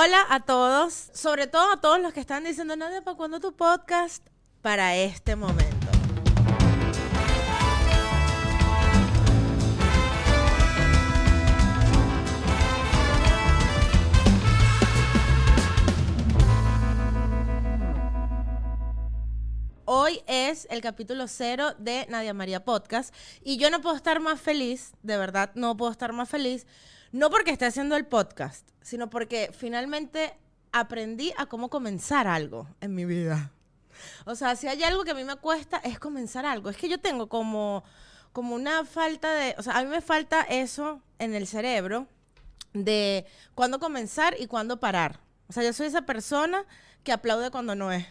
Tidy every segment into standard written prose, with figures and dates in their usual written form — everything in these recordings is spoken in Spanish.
Hola a todos, sobre todo a todos los que están diciendo, Nadia, ¿para cuándo tu podcast? Para este momento. Hoy es el capítulo 0 de Nadia María Podcast y yo no puedo estar más feliz, de verdad no puedo estar más feliz, no porque esté haciendo el podcast, sino porque finalmente aprendí a cómo comenzar algo en mi vida. O sea, si hay algo que a mí me cuesta es comenzar algo. Es que yo tengo como una falta de... O sea, a mí me falta eso en el cerebro de cuándo comenzar y cuándo parar. O sea, yo soy esa persona que aplaude cuando no es.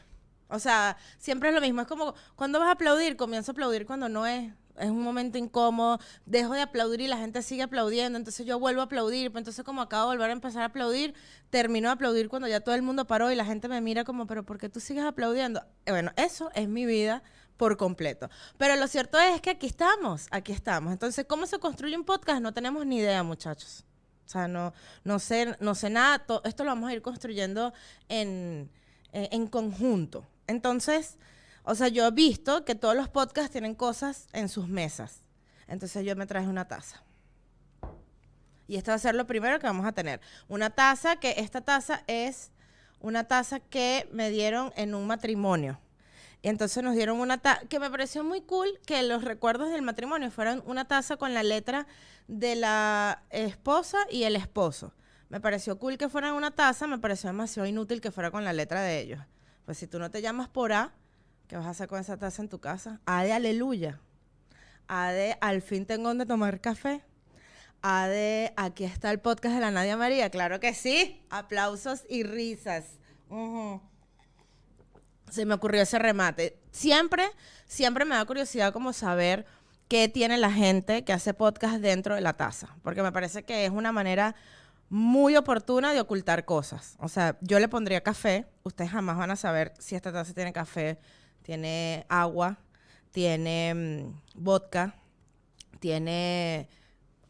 O sea, siempre es lo mismo. Es como, ¿cuándo vas a aplaudir? Comienzo a aplaudir cuando no es. Es un momento incómodo. Dejo de aplaudir y la gente sigue aplaudiendo. Entonces yo vuelvo a aplaudir. Pero entonces como acabo de volver a empezar a aplaudir, termino de aplaudir cuando ya todo el mundo paró y la gente me mira como, ¿pero por qué tú sigues aplaudiendo? Bueno, eso es mi vida por completo. Pero lo cierto es que aquí estamos. Entonces, ¿cómo se construye un podcast? No tenemos ni idea, muchachos. O sea, no sé nada. Esto lo vamos a ir construyendo en conjunto. Entonces, o sea, yo he visto que todos los podcasts tienen cosas en sus mesas. Entonces yo me traje una taza. Y esta va a ser lo primero que vamos a tener. Una taza esta taza es una taza que me dieron en un matrimonio. Y entonces nos dieron una taza que me pareció muy cool que los recuerdos del matrimonio fueran una taza con la letra de la esposa y el esposo. Me pareció cool que fuera una taza, me pareció demasiado inútil que fuera con la letra de ellos. Pues si tú no te llamas por A, ¿qué vas a hacer con esa taza en tu casa? A de aleluya. A de al fin tengo donde tomar café. A de aquí está el podcast de la Nadia María. Claro que sí. Aplausos y risas. Se me ocurrió ese remate. Siempre me da curiosidad como saber qué tiene la gente que hace podcast dentro de la taza. Porque me parece que es una manera muy oportuna de ocultar cosas. O sea, yo le pondría café. Ustedes jamás van a saber si esta taza tiene café, tiene agua, tiene vodka, tiene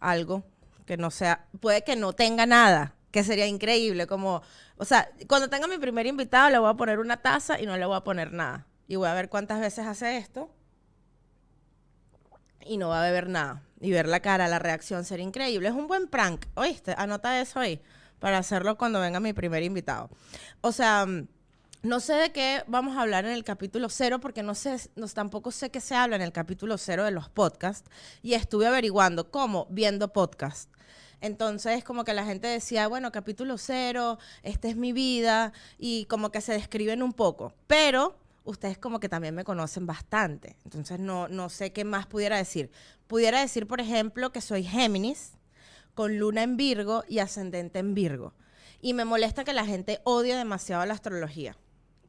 algo que no sea... Puede que no tenga nada, que sería increíble. Como, o sea, cuando tenga mi primer invitado le voy a poner una taza y no le voy a poner nada. Y voy a ver cuántas veces hace esto y no va a beber nada. Y ver la cara, la reacción sería increíble. Es un buen prank, ¿oíste? Anota eso ahí para hacerlo cuando venga mi primer invitado. O sea, no sé de qué vamos a hablar en el capítulo 0 porque tampoco sé qué se habla en el capítulo 0 de los podcasts. Y estuve averiguando cómo viendo podcasts. Entonces, como que la gente decía, bueno, capítulo 0, esta es mi vida, y como que se describen un poco. Pero ustedes como que también me conocen bastante. Entonces, no sé qué más pudiera decir. Pudiera decir, por ejemplo, que soy Géminis, con luna en Virgo y ascendente en Virgo. Y me molesta que la gente odie demasiado la astrología.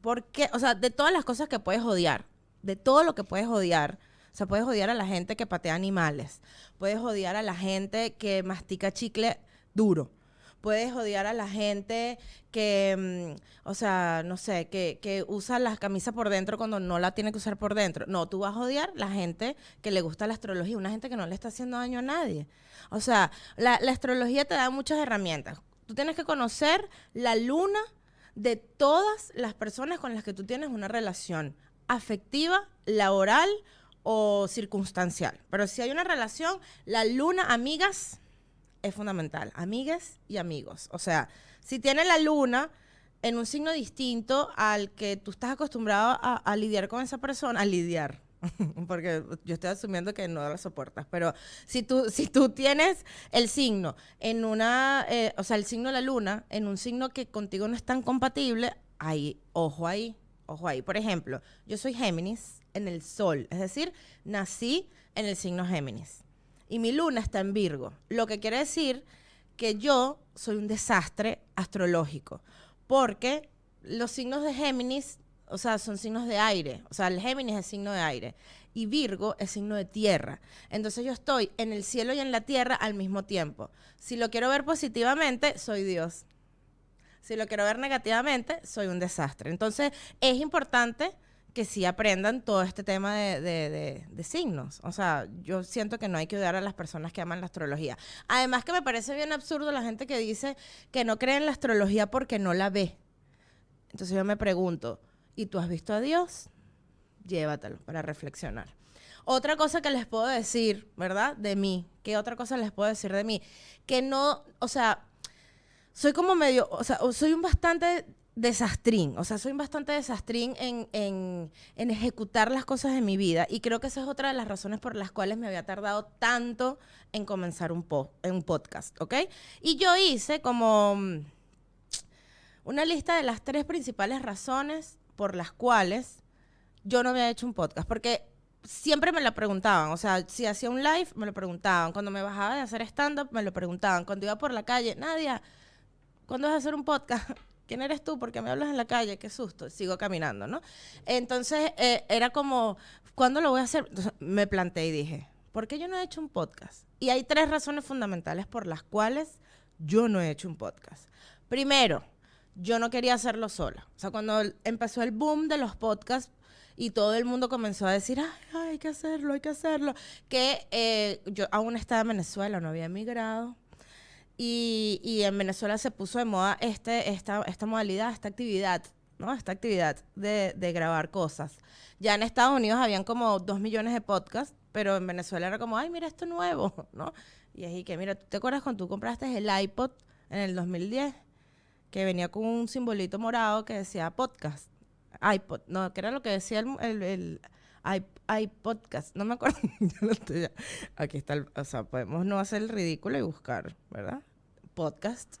Porque, o sea, de todas las cosas que puedes odiar, de todo lo que puedes odiar, o sea, puedes odiar a la gente que patea animales, puedes odiar a la gente que mastica chicle duro, puedes odiar a la gente que, o sea, no sé, que usa la camisa por dentro cuando no la tiene que usar por dentro. No, tú vas a odiar a la gente que le gusta la astrología, una gente que no le está haciendo daño a nadie. O sea, la astrología te da muchas herramientas. Tú tienes que conocer la luna de todas las personas con las que tú tienes una relación afectiva, laboral o circunstancial. Pero si hay una relación, la luna, amigas, es fundamental. Amigas y amigos. O sea, si tiene la luna en un signo distinto al que tú estás acostumbrado a lidiar con esa persona, a lidiar, porque yo estoy asumiendo que no la soportas, pero si tú tienes el signo en una, o sea, el signo de la luna en un signo que contigo no es tan compatible, ahí, ojo ahí. Por ejemplo, yo soy Géminis en el sol, es decir, nací en el signo Géminis y mi luna está en Virgo, lo que quiere decir que yo soy un desastre astrológico, porque los signos de Géminis, o sea, son signos de aire. O sea, el Géminis es signo de aire. Y Virgo es signo de tierra. Entonces yo estoy en el cielo y en la tierra al mismo tiempo. Si lo quiero ver positivamente, soy Dios. Si lo quiero ver negativamente, soy un desastre. Entonces es importante que sí aprendan todo este tema de signos. O sea, yo siento que no hay que odiar a las personas que aman la astrología. Además que me parece bien absurdo la gente que dice que no cree en la astrología porque no la ve. Entonces yo me pregunto, ¿y tú has visto a Dios? Llévatelo para reflexionar. Otra cosa que les puedo decir, ¿verdad? De mí. ¿Qué otra cosa les puedo decir de mí? Que no, o sea, soy como medio, o sea, soy un bastante desastrín, o sea, soy bastante desastrín en ejecutar las cosas de mi vida, y creo que esa es otra de las razones por las cuales me había tardado tanto en comenzar un podcast, ¿ok? Y yo hice como una lista de las 3 principales razones por las cuales yo no había hecho un podcast, porque siempre me la preguntaban, o sea, si hacía un live, me lo preguntaban, cuando me bajaba de hacer stand-up, me lo preguntaban, cuando iba por la calle, Nadia, ¿cuándo vas a hacer un podcast? ¿Quién eres tú? ¿Por qué me hablas en la calle? Qué susto. Sigo caminando, ¿no? Entonces, era como, ¿cuándo lo voy a hacer? Entonces, me planteé y dije, ¿por qué yo no he hecho un podcast? Y hay 3 razones fundamentales por las cuales yo no he hecho un podcast. Primero, yo no quería hacerlo sola. O sea, cuando empezó el boom de los podcasts y todo el mundo comenzó a decir, ay, hay que hacerlo, que yo aún estaba en Venezuela, no había emigrado. Y en Venezuela se puso de moda esta modalidad, esta actividad, ¿no? Esta actividad de grabar cosas. Ya en Estados Unidos habían como 2 millones de podcasts, pero en Venezuela era como, ay, mira esto nuevo, ¿no? Y así que, mira, ¿tú te acuerdas cuando tú compraste el iPod en el 2010? Que venía con un simbolito morado que decía podcast. iPod, no, que era lo que decía el iPodcast, no me acuerdo. Aquí está, o sea, podemos no hacer el ridículo y buscar, ¿verdad? Podcast.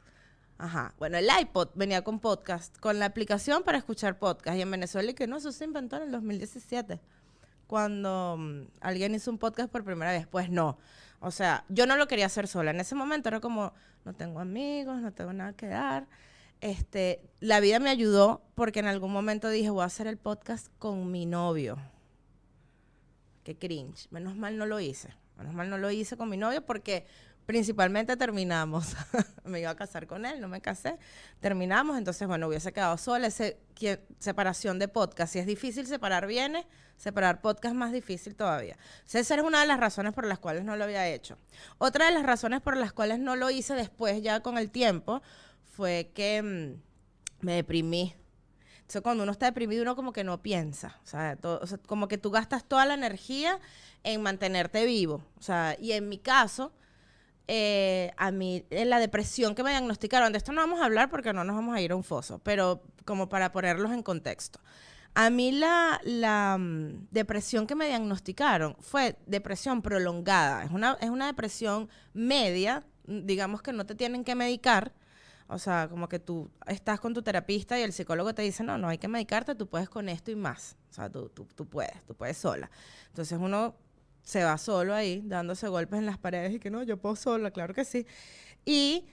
Ajá. Bueno, el iPod venía con podcast, con la aplicación para escuchar podcast. Y en Venezuela, y que no, eso se inventó en el 2017, cuando alguien hizo un podcast por primera vez. Pues no. O sea, yo no lo quería hacer sola. En ese momento era como, no tengo amigos, no tengo nada que dar. La vida me ayudó porque en algún momento dije, voy a hacer el podcast con mi novio. Qué cringe. Menos mal no lo hice. Menos mal no lo hice con mi novio porque principalmente terminamos. Me iba a casar con él, no me casé. Terminamos, entonces, bueno, hubiese quedado sola. Separación de podcast. Si es difícil separar bienes, separar podcast es más difícil todavía. Esa es una de las razones por las cuales no lo había hecho. Otra de las razones por las cuales no lo hice después, ya con el tiempo, fue que me deprimí. Entonces, cuando uno está deprimido, uno como que no piensa. O sea, como que tú gastas toda la energía en mantenerte vivo. O sea, y en mi caso, a mí, en la depresión que me diagnosticaron, de esto no vamos a hablar porque no nos vamos a ir a un foso, pero como para ponerlos en contexto. A mí la depresión que me diagnosticaron fue depresión prolongada. Es una depresión media, digamos que no te tienen que medicar. O sea, como que tú estás con tu terapista y el psicólogo te dice, no hay que medicarte, tú puedes con esto y más. O sea, tú puedes sola. Entonces uno se va solo ahí, dándose golpes en las paredes y que no, yo puedo sola, claro que sí. Y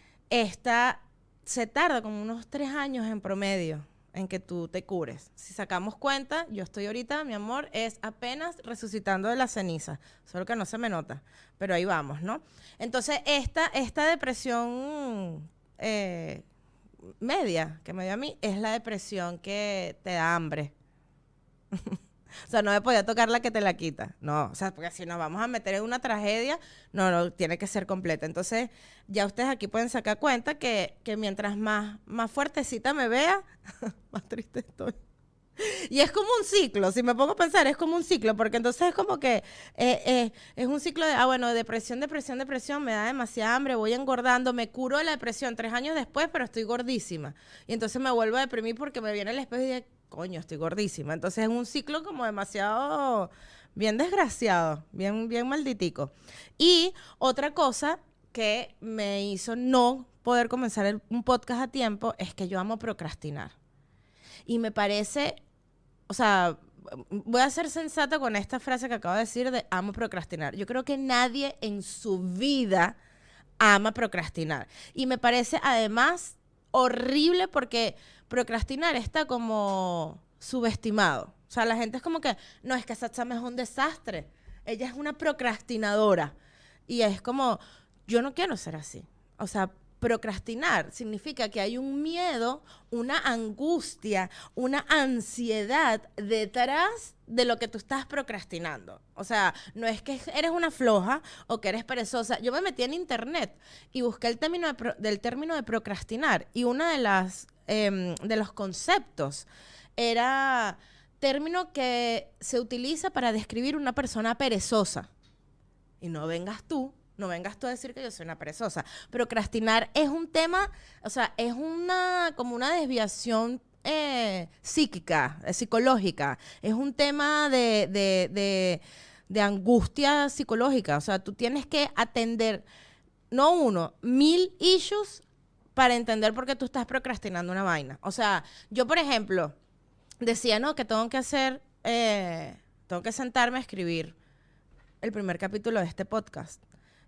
se tarda como unos 3 años en promedio en que tú te cures. Si sacamos cuenta, yo estoy ahorita, mi amor, es apenas resucitando de la ceniza, solo que no se me nota, pero ahí vamos, ¿no? Entonces, esta depresión media que me dio a mí es la depresión que te da hambre. O sea, no me podía tocar la que te la quita. No, o sea, porque si nos vamos a meter en una tragedia, no, tiene que ser completa. Entonces, ya ustedes aquí pueden sacar cuenta que mientras más fuertecita me vea, más triste estoy. Y es como un ciclo, si me pongo a pensar, es como un ciclo, porque entonces es como que es un ciclo de, bueno, depresión, me da demasiada hambre, voy engordando, me curo de la depresión 3 años después, pero estoy gordísima. Y entonces me vuelvo a deprimir porque me viene el espejo y digo, coño, estoy gordísima. Entonces es un ciclo como demasiado, bien desgraciado, bien malditico. Y otra cosa que me hizo no poder comenzar un podcast a tiempo es que yo amo procrastinar. Y me parece, o sea, voy a ser sensata con esta frase que acabo de decir de amo procrastinar. Yo creo que nadie en su vida ama procrastinar. Y me parece además horrible porque procrastinar está como subestimado. O sea, la gente es como que, no, es que esa chama es un desastre. Ella es una procrastinadora. Y es como, yo no quiero ser así. O sea, procrastinar significa que hay un miedo, una angustia, una ansiedad detrás de lo que tú estás procrastinando. O sea, no es que eres una floja o que eres perezosa. Yo me metí en internet y busqué el término del término de procrastinar, y una de los conceptos era término que se utiliza para describir una persona perezosa. Y no vengas tú a decir que yo soy una perezosa. Procrastinar es un tema, o sea, es como una desviación psíquica, psicológica. Es un tema de angustia psicológica. O sea, tú tienes que atender, no 1,000 issues para entender por qué tú estás procrastinando una vaina. O sea, yo, por ejemplo, decía, no, que tengo que sentarme a escribir el primer capítulo de este podcast.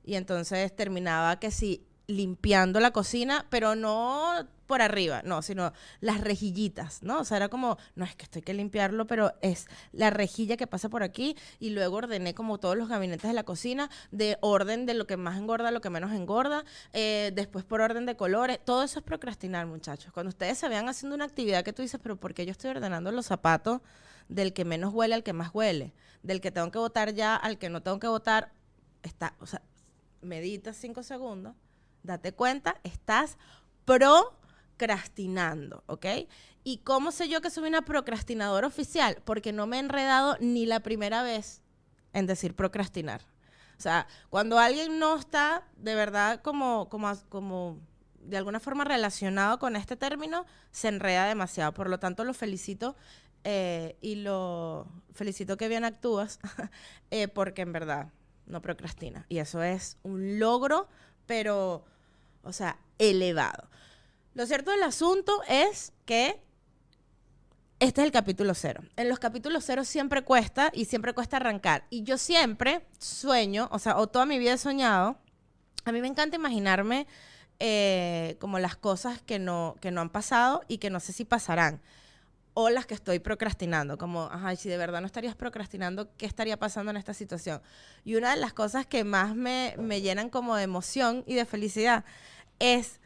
Y entonces terminaba que sí, limpiando la cocina, pero no por arriba, no, sino las rejillitas, ¿no? O sea, era como, no, es que esto hay que limpiarlo, pero es la rejilla que pasa por aquí, y luego ordené como todos los gabinetes de la cocina, de orden de lo que más engorda a lo que menos engorda, después por orden de colores. Todo eso es procrastinar, muchachos. Cuando ustedes se vean haciendo una actividad que tú dices, pero ¿por qué yo estoy ordenando los zapatos del que menos huele al que más huele? Del que tengo que botar ya al que no tengo que botar. O sea, medita 5 segundos, date cuenta, estás procrastinando, ¿ok? ¿Y cómo sé yo que soy una procrastinadora oficial? Porque no me he enredado ni la primera vez en decir procrastinar. O sea, cuando alguien no está de verdad como de alguna forma relacionado con este término, se enreda demasiado. Por lo tanto, lo felicito y lo felicito que bien actúas porque en verdad no procrastina. Y eso es un logro, pero, o sea, elevado. Lo cierto del asunto es que este es el capítulo 0. En los capítulos 0 siempre cuesta arrancar. Y yo siempre sueño, o sea, o toda mi vida he soñado. A mí me encanta imaginarme como las cosas que no han pasado y que no sé si pasarán. O las que estoy procrastinando, como, ajá, si de verdad no estarías procrastinando, ¿qué estaría pasando en esta situación? Y una de las cosas que más me llenan como de emoción y de felicidad es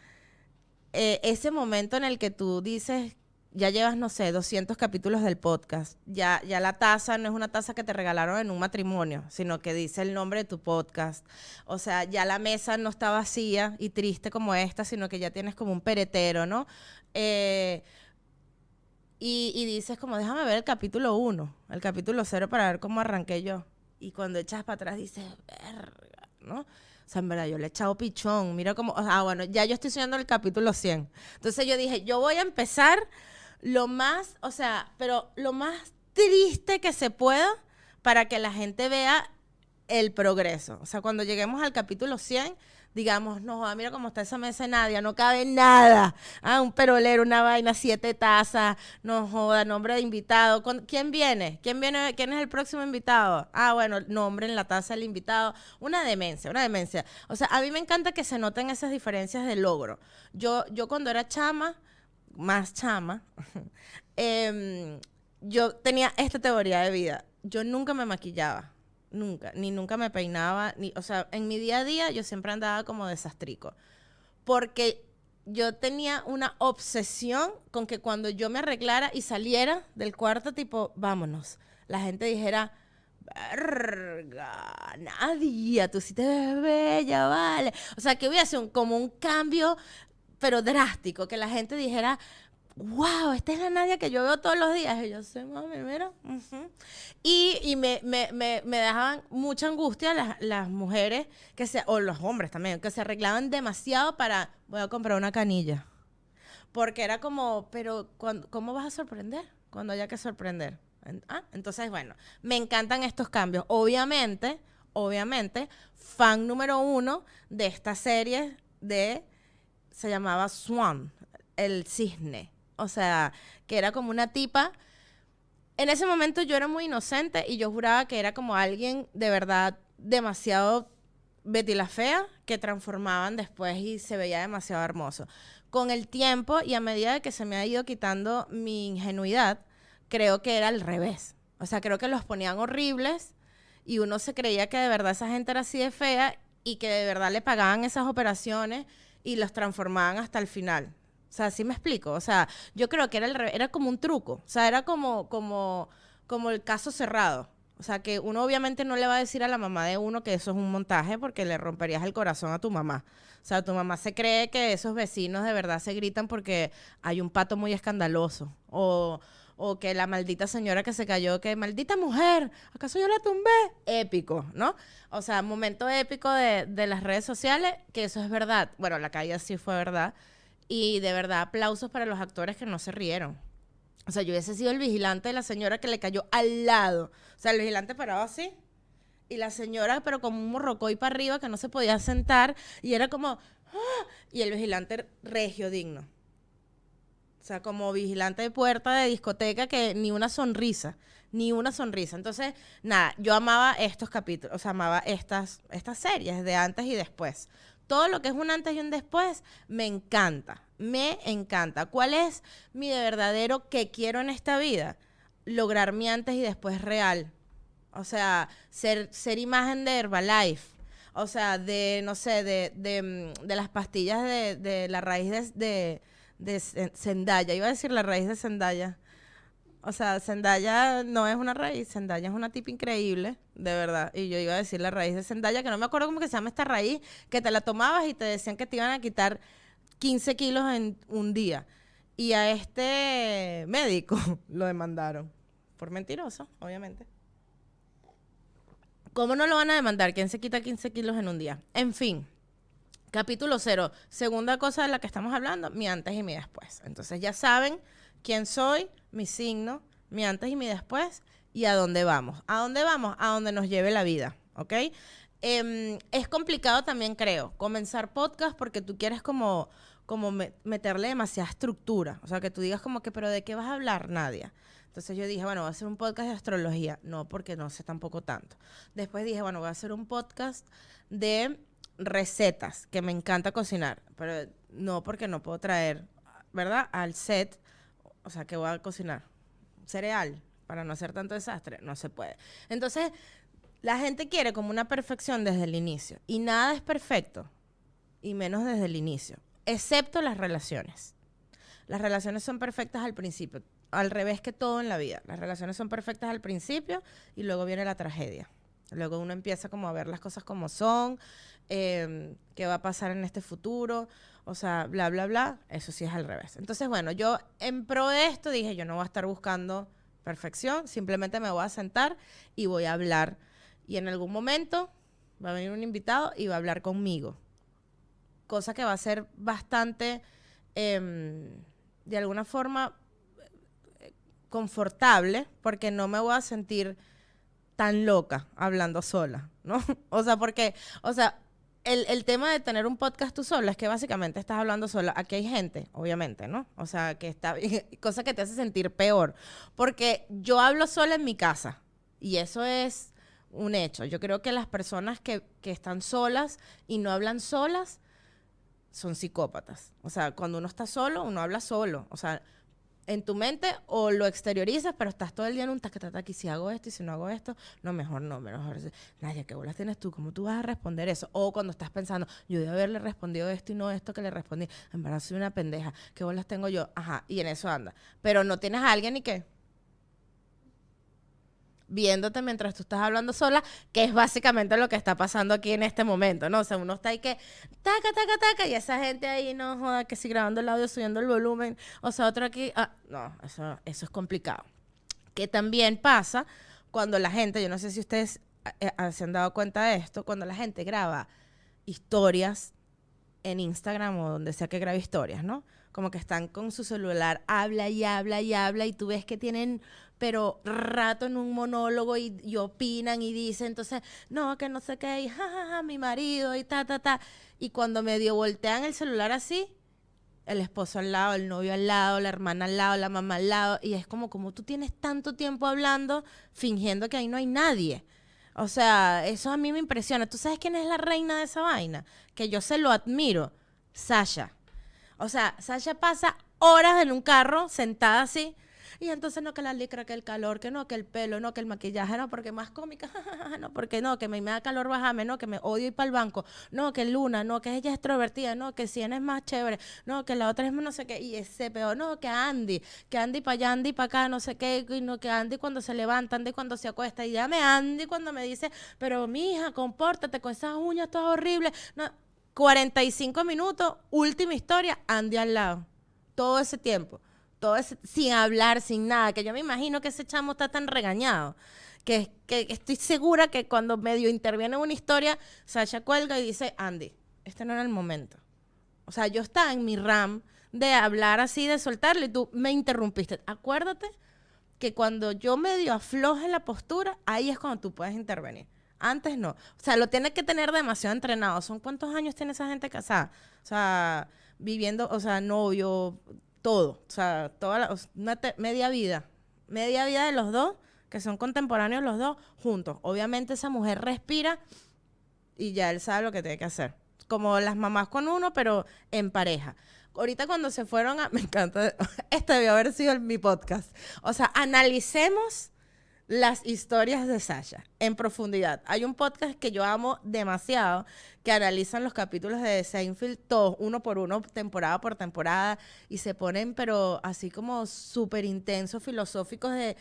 ese momento en el que tú dices, ya llevas, no sé, 200 capítulos del podcast, ya la taza no es una taza que te regalaron en un matrimonio, sino que dice el nombre de tu podcast. O sea, ya la mesa no está vacía y triste como esta, sino que ya tienes como un peretero, ¿no? Y dices como, déjame ver el capítulo 1, el capítulo 0 para ver cómo arranqué yo. Y cuando echas para atrás dices, verga, ¿no? O sea, en verdad, yo le he echado pichón. Mira cómo, bueno, ya yo estoy soñando el capítulo 100. Entonces yo dije, yo voy a empezar lo más triste que se pueda para que la gente vea el progreso. O sea, cuando lleguemos al capítulo 100, digamos, no joda, mira cómo está esa mesa de Nadia, no cabe nada. Un perolero, una vaina, 7 tazas, no joda, nombre de invitado. ¿Quién viene? ¿Quién es el próximo invitado? Bueno, nombre en la taza del invitado. Una demencia. O sea, a mí me encanta que se noten esas diferencias de logro. Yo cuando era más chama, yo tenía esta teoría de vida. Yo nunca me maquillaba. Nunca me peinaba, o sea, en mi día a día yo siempre andaba como desastrico, porque yo tenía una obsesión con que cuando yo me arreglara y saliera del cuarto, tipo, vámonos, la gente dijera, verga, Nadia, tú sí te ves bella, vale. O sea, que hubiese como un cambio, pero drástico, que la gente dijera, wow, esta es la Nadia que yo veo todos los días. Y yo sé, mami, mira. Y me dejaban mucha angustia las mujeres, o los hombres también, que se arreglaban demasiado para, voy a comprar una canilla. Porque era como, pero ¿cómo vas a sorprender cuando haya que sorprender? Entonces, bueno, me encantan estos cambios. Obviamente, fan número 1 de esta serie se llamaba Swan, el cisne. O sea, que era como una tipa. En ese momento yo era muy inocente y yo juraba que era como alguien de verdad demasiado Betty la Fea, que transformaban después y se veía demasiado hermoso. Con el tiempo y a medida de que se me ha ido quitando mi ingenuidad, creo que era al revés. O sea, creo que los ponían horribles y uno se creía que de verdad esa gente era así de fea y que de verdad le pagaban esas operaciones y los transformaban hasta el final. O sea, ¿sí me explico? O sea, yo creo que era como un truco. O sea, era como el caso cerrado. O sea, que uno obviamente no le va a decir a la mamá de uno que eso es un montaje porque le romperías el corazón a tu mamá. O sea, tu mamá se cree que esos vecinos de verdad se gritan porque hay un pato muy escandaloso. O que la maldita señora que se cayó, que maldita mujer, ¿acaso yo la tumbé? Épico, ¿no? O sea, momento épico de las redes sociales, que eso es verdad. Bueno, la caída sí fue verdad. Y de verdad, aplausos para los actores que no se rieron. O sea, yo hubiese sido el vigilante de la señora que le cayó al lado. O sea, el vigilante parado así. Y la señora, pero como un morrocoy para arriba que no se podía sentar. Y era como... ¡ah! Y el vigilante regio digno. O sea, como vigilante de puerta de discoteca que ni una sonrisa. Ni una sonrisa. Entonces, nada, yo amaba estos capítulos. O sea, amaba estas series de antes y después. Todo lo que es un antes y un después me encanta. Me encanta. ¿Cuál es mi de verdadero que quiero en esta vida? Lograr mi antes y después real. O sea, ser imagen de Herbalife. O sea, de, no sé, de las pastillas de la raíz de Zendaya. Iba a decir la raíz de Zendaya. O sea, Zendaya no es una raíz, Zendaya es una tipa increíble, de verdad. Y yo iba a decir la raíz de Zendaya, que no me acuerdo cómo que se llama esta raíz, que te la tomabas y te decían que te iban a quitar 15 kilos en un día. Y a este médico lo demandaron. Por mentiroso, obviamente. ¿Cómo no lo van a demandar? ¿Quién se quita 15 kilos en un día? En fin. Capítulo 0. Segunda cosa de la que estamos hablando, mi antes y mi después. Entonces ya saben quién soy, mi signo, mi antes y mi después y a dónde vamos. ¿A dónde vamos? A donde nos lleve la vida, ¿ok? Es complicado también, creo, comenzar podcast porque tú quieres como meterle demasiada estructura. O sea, que tú digas como que, ¿pero de qué vas a hablar, Nadia? Entonces yo dije, bueno, voy a hacer un podcast de astrología. No, porque no sé tampoco tanto. Después dije, bueno, voy a hacer un podcast de recetas, que me encanta cocinar, pero no porque no puedo traer, ¿verdad? Al set, o sea, que voy a cocinar cereal para no hacer tanto desastre, no se puede. Entonces, la gente quiere como una perfección desde el inicio y nada es perfecto y menos desde el inicio, excepto las relaciones. Las relaciones son perfectas al principio, al revés que todo en la vida. Las relaciones son perfectas al principio y luego viene la tragedia. Luego uno empieza como a ver las cosas como son, qué va a pasar en este futuro, o sea, bla, bla, bla. Eso sí es al revés. Entonces, bueno, yo en pro de esto dije, yo no voy a estar buscando perfección, simplemente me voy a sentar y voy a hablar. Y en algún momento va a venir un invitado y va a hablar conmigo. Cosa que va a ser bastante, de alguna forma, confortable, porque no me voy a sentir tan loca hablando sola, ¿no? O sea, porque, o sea, el tema de tener un podcast tú sola es que básicamente estás hablando sola. Aquí hay gente, obviamente, ¿no? O sea, que está, cosa que te hace sentir peor. Porque yo hablo sola en mi casa y eso es un hecho. Yo creo que las personas que están solas y no hablan solas son psicópatas. O sea, cuando uno está solo, uno habla solo. O sea, en tu mente o lo exteriorizas, pero estás todo el día en un tac, y si hago esto y si no hago esto, no, mejor no, mejor. Nadia, ¿qué bolas tienes tú? ¿Cómo tú vas a responder eso? O cuando estás pensando, yo debo haberle respondido esto y no esto que le respondí. En verdad soy una pendeja. ¿Qué bolas tengo yo? Ajá, y en eso anda. Pero no tienes a alguien y qué. Viéndote mientras tú estás hablando sola, que es básicamente lo que está pasando aquí en este momento, ¿no? O sea, uno está ahí que taca, y esa gente ahí, no joda, que si grabando el audio, subiendo el volumen, o sea, otro aquí, no, eso es complicado. Que también pasa cuando la gente, yo no sé si ustedes se han dado cuenta de esto, cuando la gente graba historias en Instagram o donde sea que grabe historias, ¿no? Como que están con su celular, habla y habla y habla, y tú ves que tienen, pero rato en un monólogo y opinan y dicen, entonces, no, que no sé qué, y jajaja, mi marido, y ta. Y cuando medio voltean el celular así, el esposo al lado, el novio al lado, la hermana al lado, la mamá al lado, y es como tú tienes tanto tiempo hablando, fingiendo que ahí no hay nadie. O sea, eso a mí me impresiona. ¿Tú sabes quién es la reina de esa vaina? Que yo se lo admiro. Sasha. O sea, Sasha pasa horas en un carro sentada así. Y entonces no que la licra, que el calor, que no, que el pelo, no, que el maquillaje, no, porque más cómica, no, porque no, que me da calor bajarme, no, que me odio ir para el banco, no, que Luna, no, que ella es extrovertida, no, que Siena es más chévere, no, que la otra es no sé qué, y ese peor, no, que Andy para allá, Andy para acá, no sé qué, y no, que Andy cuando se levanta, Andy cuando se acuesta, y llame Andy cuando me dice, pero mija, compórtate con esas uñas todas horribles, no, 45 minutos, última historia, Andy al lado. Todo ese tiempo. Sin hablar, sin nada. Que yo me imagino que ese chamo está tan regañado. Que estoy segura que cuando medio interviene en una historia, Sasha cuelga y dice, Andy, este no era el momento. O sea, yo estaba en mi RAM de hablar así, de soltarle, y tú me interrumpiste. Acuérdate que cuando yo medio afloje la postura, ahí es cuando tú puedes intervenir. Antes no. O sea, lo tienes que tener demasiado entrenado. ¿Son cuántos años tiene esa gente casada? O sea, viviendo, o sea, novio, todo. O sea, media vida. Media vida de los dos, que son contemporáneos los dos, juntos. Obviamente esa mujer respira y ya él sabe lo que tiene que hacer. Como las mamás con uno, pero en pareja. Ahorita cuando se fueron a... Me encanta. Este debió haber sido mi podcast. O sea, analicemos las historias de Sasha en profundidad. Hay un podcast que yo amo demasiado que analizan los capítulos de Seinfeld todos, uno por uno, temporada por temporada, y se ponen, pero así como súper intensos, filosóficos de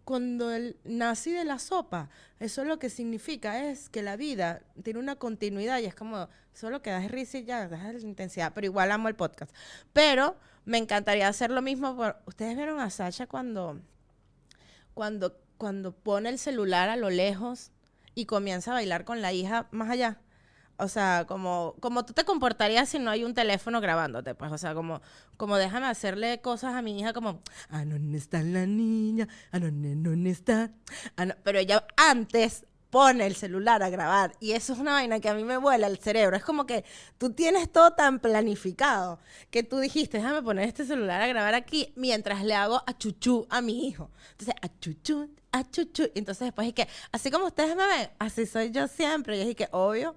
cuando el nazi de la sopa, eso lo que significa es que la vida tiene una continuidad y es como, solo que das risa y ya, das la intensidad, pero igual amo el podcast. Pero me encantaría hacer lo mismo. ¿Ustedes vieron a Sasha cuando pone el celular a lo lejos y comienza a bailar con la hija más allá? O sea, como tú te comportarías si no hay un teléfono grabándote, pues, o sea, como déjame hacerle cosas a mi hija como, ¿dónde está la niña? ¿Dónde está? No. Pero ella antes pone el celular a grabar y eso es una vaina que a mí me vuela el cerebro. Es como que tú tienes todo tan planificado que tú dijiste, déjame poner este celular a grabar aquí mientras le hago a chuchú a mi hijo. Entonces, a chuchú. Y entonces después es que, así como ustedes me ven, así soy yo siempre. Y es que, obvio.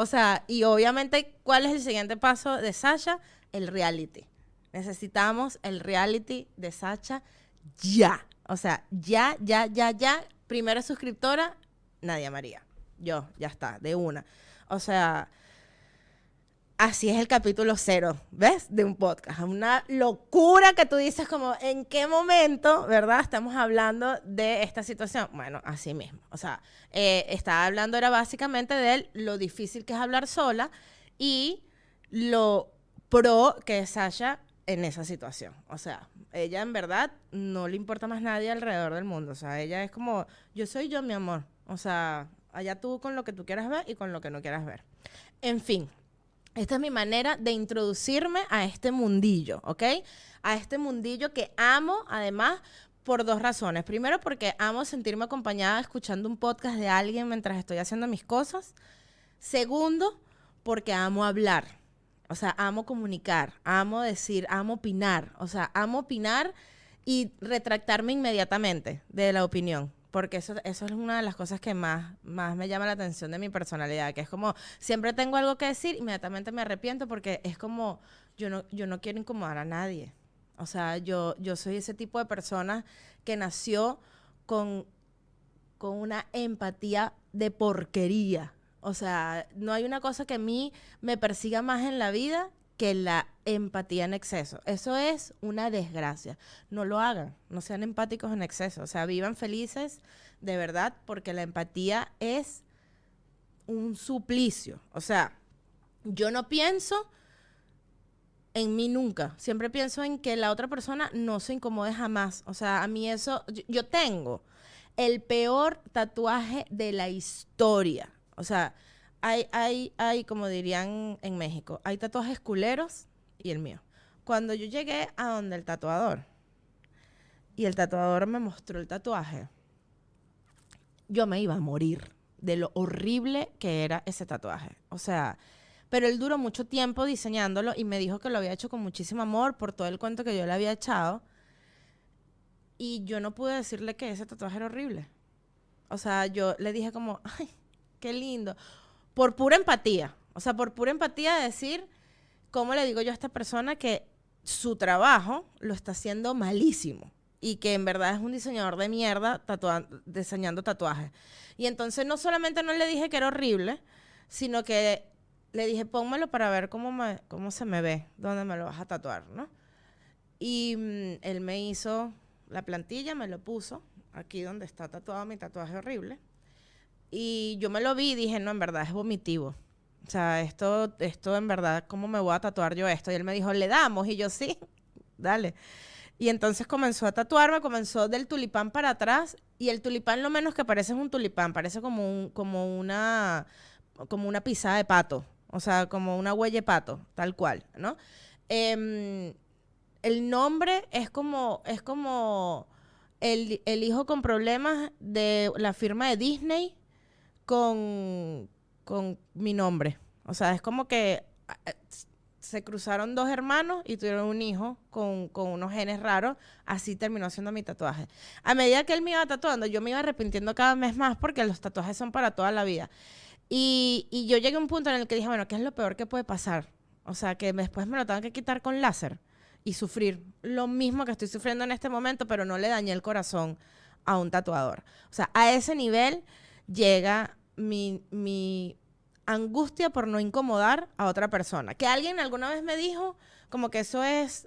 O sea, y obviamente, ¿cuál es el siguiente paso de Sasha? El reality. Necesitamos el reality de Sasha ya. O sea, ya. Primera suscriptora, Nadia María. Yo, ya está, de una. O sea, así es el capítulo 0, ¿ves? De un podcast. Una locura que tú dices como, ¿en qué momento, verdad? Estamos hablando de esta situación. Bueno, así mismo. O sea, estaba hablando era básicamente de lo difícil que es hablar sola y lo pro que es Sasha en esa situación. O sea, ella en verdad no le importa más nadie alrededor del mundo. O sea, ella es como, yo soy yo, mi amor. O sea, allá tú con lo que tú quieras ver y con lo que no quieras ver. En fin. Esta es mi manera de introducirme a este mundillo, ¿ok? A este mundillo que amo, además, por 2 razones. Primero, porque amo sentirme acompañada escuchando un podcast de alguien mientras estoy haciendo mis cosas. Segundo, porque amo hablar. O sea, amo comunicar, amo decir, amo opinar. O sea, amo opinar y retractarme inmediatamente de la opinión. Porque eso es una de las cosas que más me llama la atención de mi personalidad, que es como, siempre tengo algo que decir, inmediatamente me arrepiento porque es como, yo no quiero incomodar a nadie. O sea, yo soy ese tipo de persona que nació con una empatía de porquería. O sea, no hay una cosa que a mí me persiga más en la vida que la empatía en exceso. Eso es una desgracia. No lo hagan, no sean empáticos en exceso. O sea, vivan felices de verdad, porque la empatía es un suplicio. O sea, yo no pienso en mí nunca. Siempre pienso en que la otra persona no se incomode jamás. O sea, a mí eso... Yo tengo el peor tatuaje de la historia. O sea... Hay, como dirían en México, hay tatuajes culeros y el mío. Cuando yo llegué a donde el tatuador y el tatuador me mostró el tatuaje, yo me iba a morir de lo horrible que era ese tatuaje. O sea, pero él duró mucho tiempo diseñándolo y me dijo que lo había hecho con muchísimo amor por todo el cuento que yo le había echado. Y yo no pude decirle que ese tatuaje era horrible. O sea, yo le dije como, ay, qué lindo. Por pura empatía. O sea, por pura empatía de decir, ¿cómo le digo yo a esta persona que su trabajo lo está haciendo malísimo? y que en verdad es un diseñador de mierda diseñando tatuajes. Y entonces no solamente no le dije que era horrible, sino que le dije, pónmelo para ver cómo se me ve, dónde me lo vas a tatuar, ¿no? Y él me hizo la plantilla, me lo puso aquí donde está tatuado mi tatuaje horrible. Y yo me lo vi y dije, no, en verdad es vomitivo. O sea, esto en verdad, ¿cómo me voy a tatuar yo esto? Y él me dijo, le damos. Y yo, sí, dale. Y entonces comenzó a tatuarme, comenzó del tulipán para atrás. Y el tulipán lo menos que parece es un tulipán, parece como una pisada de pato. O sea, como una huella de pato, tal cual, ¿no? El nombre es como el hijo con problemas de la firma de Disney con mi nombre. O sea, es como que se cruzaron dos hermanos y tuvieron un hijo con unos genes raros. Así terminó siendo mi tatuaje. A medida que él me iba tatuando, yo me iba arrepintiendo cada vez más porque los tatuajes son para toda la vida. Y yo llegué a un punto en el que dije, bueno, ¿qué es lo peor que puede pasar? O sea, que después me lo tengan que quitar con láser y sufrir lo mismo que estoy sufriendo en este momento, pero no le dañé el corazón a un tatuador. O sea, a ese nivel llega mi angustia por no incomodar a otra persona. Que alguien alguna vez me dijo como que eso es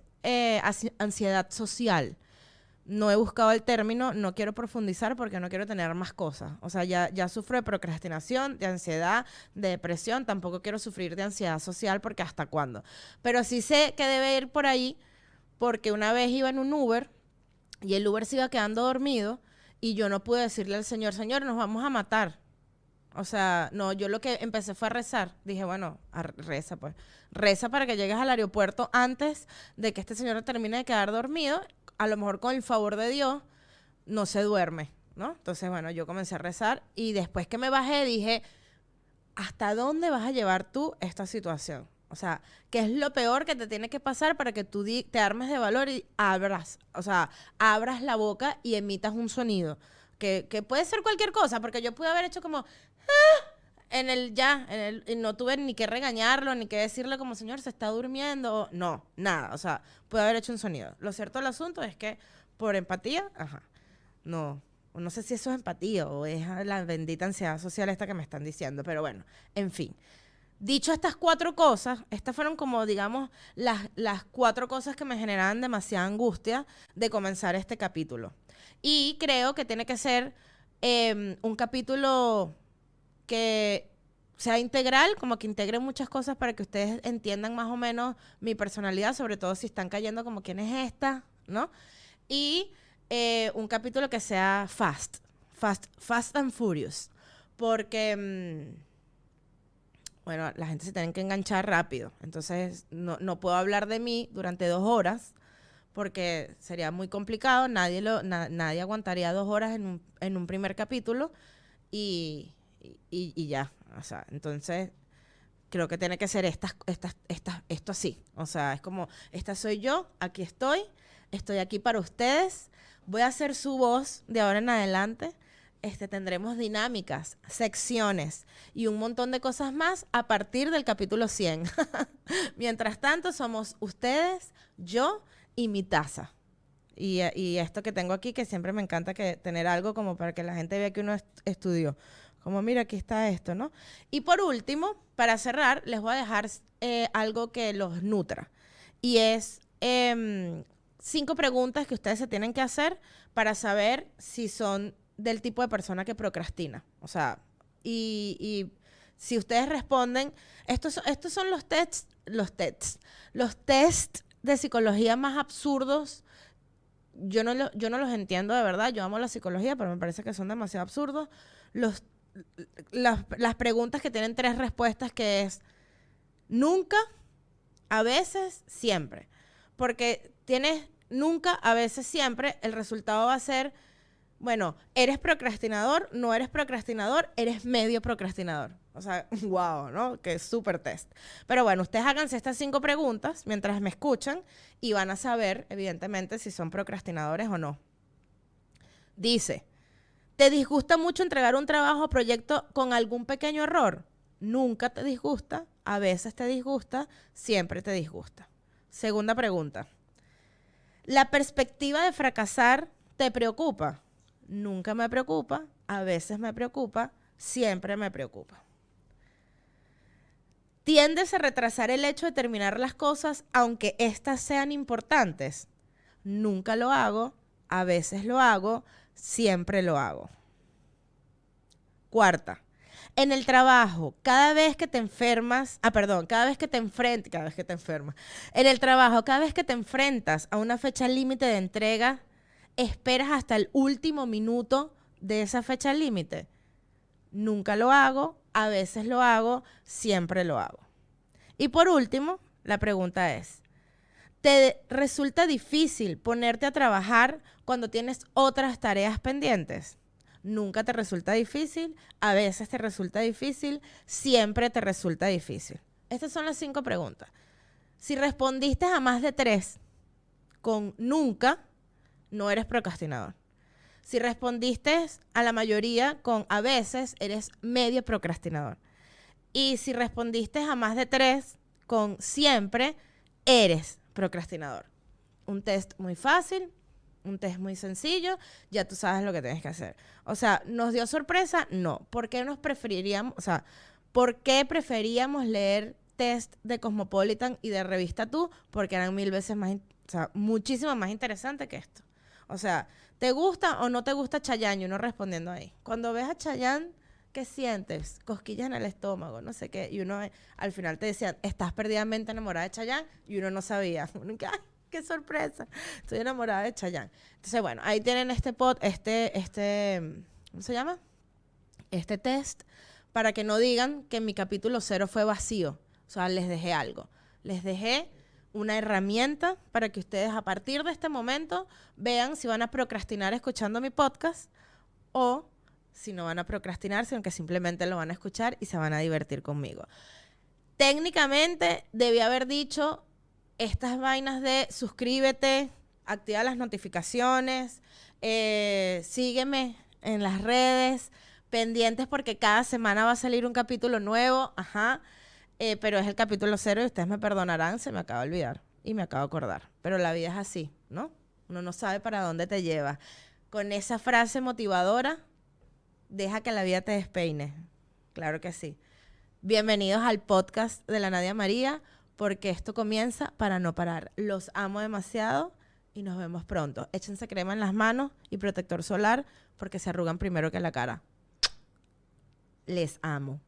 ansiedad social. No he buscado el término, no quiero profundizar porque no quiero tener más cosas. O sea, ya sufro de procrastinación, de ansiedad, de depresión, tampoco quiero sufrir de ansiedad social porque hasta cuándo. Pero sí sé que debe ir por ahí porque una vez iba en un Uber y el Uber se iba quedando dormido y yo no pude decirle al señor, señor, nos vamos a matar. O sea, no, yo lo que empecé fue a rezar. Dije, bueno, reza pues. Reza para que llegues al aeropuerto antes de que este señor termine de quedar dormido. A lo mejor con el favor de Dios no se duerme, ¿no? Entonces, bueno, yo comencé a rezar y después que me bajé dije, ¿hasta dónde vas a llevar tú esta situación? O sea, ¿qué es lo peor que te tiene que pasar para que tú te armes de valor y abras la boca y emitas un sonido? Que puede ser cualquier cosa, porque yo pude haber hecho como y no tuve ni que regañarlo, ni que decirle como, señor, se está durmiendo. No, nada, o sea, pude haber hecho un sonido. Lo cierto del asunto es que por empatía, no sé si eso es empatía o es la bendita ansiedad social esta que me están diciendo, pero bueno, en fin. Dicho estas 4 cosas, estas fueron como, digamos, las 4 cosas que me generaban demasiada angustia de comenzar este capítulo. Y creo que tiene que ser un capítulo que sea integral, como que integre muchas cosas para que ustedes entiendan más o menos mi personalidad, sobre todo si están cayendo como quién es esta, ¿no? Y un capítulo que sea fast and furious, porque bueno, la gente se tiene que enganchar rápido, entonces no puedo hablar de mí durante 2 horas porque sería muy complicado, nadie aguantaría 2 horas en un primer capítulo y ya, o sea, entonces creo que tiene que ser esto así, o sea, es como, esta soy yo, aquí estoy aquí para ustedes, voy a ser su voz de ahora en adelante, tendremos dinámicas, secciones y un montón de cosas más a partir del capítulo 100. Mientras tanto, somos ustedes, yo y mi taza. Y esto que tengo aquí, que siempre me encanta tener algo como para que la gente vea que uno estudió. Como, mira, aquí está esto, ¿no? Y por último, para cerrar, les voy a dejar algo que los nutra. Y es 5 preguntas que ustedes se tienen que hacer para saber si son del tipo de persona que procrastina. O sea, y si ustedes responden, estos son los tests de psicología más absurdos. Yo no los entiendo de verdad, yo amo la psicología, pero me parece que son demasiado absurdos. Las preguntas que tienen 3 respuestas, que es nunca, a veces, siempre. Porque tienes nunca, a veces, siempre, el resultado va a ser, bueno, eres procrastinador, no eres procrastinador, eres medio procrastinador. O sea, wow, ¿no? Qué súper test. Pero bueno, ustedes háganse estas 5 preguntas mientras me escuchan y van a saber, evidentemente, si son procrastinadores o no. Dice, ¿te disgusta mucho entregar un trabajo o proyecto con algún pequeño error? Nunca te disgusta, a veces te disgusta, siempre te disgusta. Segunda pregunta. La perspectiva de fracasar te preocupa. Nunca me preocupa, a veces me preocupa, siempre me preocupa. ¿Tiendes a retrasar el hecho de terminar las cosas aunque éstas sean importantes? Nunca lo hago, a veces lo hago, siempre lo hago. Cuarta, en el trabajo, cada vez que te enfrentas, en el trabajo, cada vez que te enfrentas a una fecha límite de entrega, ¿esperas hasta el último minuto de esa fecha límite? Nunca lo hago, a veces lo hago, siempre lo hago. Y por último, la pregunta es, ¿te resulta difícil ponerte a trabajar cuando tienes otras tareas pendientes? Nunca te resulta difícil, a veces te resulta difícil, siempre te resulta difícil. Estas son las 5 preguntas. Si respondiste a más de 3 con nunca, no eres procrastinador. Si respondiste a la mayoría con a veces, eres medio procrastinador. Y si respondiste a más de 3 con siempre, eres procrastinador. Un test muy fácil, un test muy sencillo, ya tú sabes lo que tienes que hacer. O sea, ¿nos dio sorpresa? No. ¿Por qué por qué preferíamos leer test de Cosmopolitan y de Revista Tú? Porque eran 1000 veces más, muchísimo más interesante que esto. O sea, ¿te gusta o no te gusta Chayanne? Y uno respondiendo ahí. Cuando ves a Chayanne, ¿qué sientes? Cosquillas en el estómago, no sé qué. Y uno al final te decía, estás perdidamente enamorada de Chayanne, y uno no sabía. Uno, ¡ay, qué sorpresa! Estoy enamorada de Chayanne. Entonces, bueno, ahí tienen ¿cómo se llama? Este test, para que no digan que mi capítulo 0 fue vacío. O sea, les dejé algo. Les dejé una herramienta para que ustedes a partir de este momento vean si van a procrastinar escuchando mi podcast o si no van a procrastinar, sino que simplemente lo van a escuchar y se van a divertir conmigo. Técnicamente debí haber dicho estas vainas de suscríbete, activa las notificaciones, sígueme en las redes, pendientes porque cada semana va a salir un capítulo nuevo, pero es el capítulo 0 y ustedes me perdonarán, se me acaba de olvidar y me acabo de acordar. Pero la vida es así, ¿no? Uno no sabe para dónde te lleva. Con esa frase motivadora, deja que la vida te despeine. Claro que sí. Bienvenidos al podcast de la Nadia María, porque esto comienza para no parar. Los amo demasiado y nos vemos pronto. Échense crema en las manos y protector solar porque se arrugan primero que la cara. Les amo.